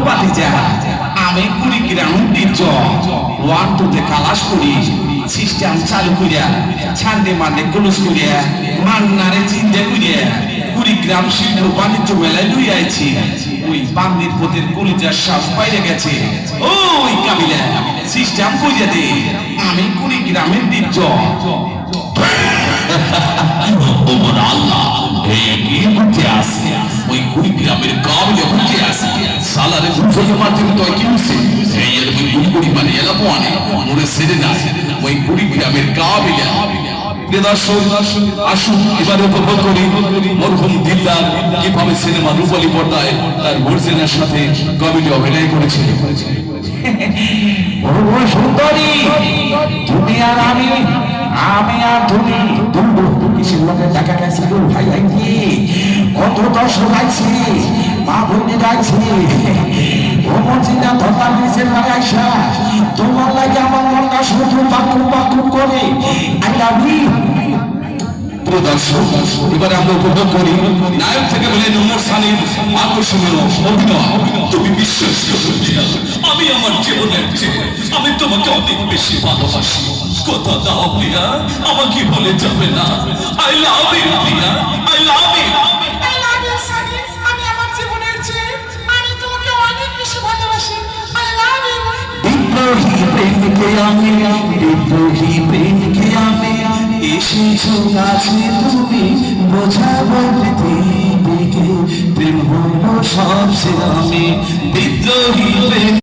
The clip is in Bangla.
বাতিজা আমি কুড়িগ্রাম দিচ্ছ 1 2 তে কালাস করি সিস্টেম চালু করিয়া ছান্ডে মান্ডে ক্লোজ করিয়া মান্নারে চিন্তা করিয়া কুড়িগ্রাম শিল্প বাণিজ্য মেলায় লুই আইছি ওই বান্দির পথের কলিজার শ্বাস বাইরে গেছে ওই কাবিলা সিস্টেম কইয়া দে আমি কুড়িগ্রামের দিচ্ছ ওমর আল্লাহ এই কি বুঝতে আসে ওই কুড়িগ্রামের কাবিলা বুঝতে আসে সালারে বুঝতে মারতে তো কি হইছে এই এর ওই গুড়ি মানে এলা পোয়ানে মোরে সেরে না ওই কুড়িগ্রামের কাবিলা আসুন এবারে উপভোগ করি মরহুম দিলদার কিভাবে সিনেমা রূপালী পর্দায় তার মর্জিনার সাথে কবিতা অভিনয় করেছে। সুন্দরী তুমি আর আমি আর তুমি কিসের লোকের দেখা গেছে ভাই আইনি কত দর্শক আইছে মা বোনে গাইছে ও মর্জিনা ধর্মার নিচের মারে আইসা তোমার লাগে আমার মনটা শুধু বাক্য করে আই লাভ ইউ। এবারে আমরা উপভোগ করি নায়ক থেকে বলে ওমর সানির আকর্ষণীয় অভিনয়। তুমি বিশ্বাস করো আমি আমার জীবনের চেয়ে আমি তোমাকে অনেক বেশি ভালোবাসি। কথা দাও প্রিয়া আমাকে বলে যাবে না I love you Priya I love you. বিদ্রোহী প্রেমকে আমি এসেছো কাছে তুমি বোঝাবো পৃথিবীকে প্রেম হলো সবচেয়ে আমি বিদ্রোহী প্রেম।